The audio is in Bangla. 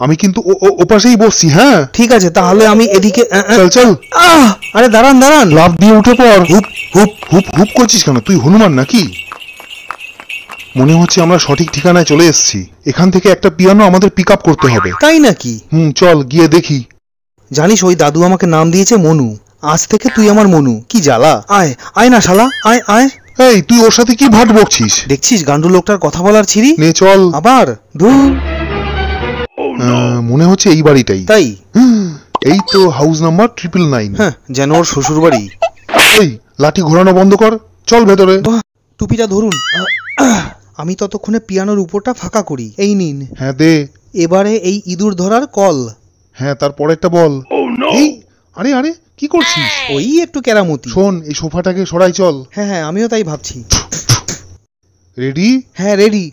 আমি কিন্তু ওপাশেই বসছি। হ্যাঁ ঠিক আছে, তাহলে আমি এদিকে। চল চল। আরে দাঁড়ান দাঁড়ান। লাফ দিয়ে উঠে পড়। হুপ হুপ হুপ হুপ করছিস কেন? তুই হনুমান নাকি? মনে হচ্ছে আমরা সঠিক ঠিকানায় চলে এসেছি। এখান থেকে একটা পিয়ানো আমাদের পিক আপ করতে হবে। তাই নাকি? চল গিয়ে দেখি। জানিস ওই দাদু আমাকে নাম দিয়েছে মনু। আজ থেকে তুই আমার মনু। কি জ্বালা। আয় আয় না শালা, আয় আয়। এই তুই ওর সাথে কি ভাট বকছিস? দেখছিস গান্ডু লোকটার কথা বলার ছিরি। নে চল। আবার ধুর। মনে হচ্ছে এই বাড়িটাই। তাই? এই তো হাউস নাম্বার 999। হ্যাঁ, যেন ওর শ্বশুর বাড়ি। এই লাঠি ঘোরানো বন্ধ কর, চল ভেতরে। টুপিটা ধরুন। আমি ততক্ষণে পিয়ানোর উপরটা ফাঁকা করি। এই নিন। হ্যাঁ দে। এবারে এই ইঁদুর ধরার কল। হ্যাঁ তারপরে একটা বল। এই আরে আরে কি করছিস? ওই একটু কেরামতি। শোন, এই সোফাটাকে সরাই চল। হ্যাঁ হ্যাঁ, আমিও তাই ভাবছি। রেডি? হ্যাঁ রেডি।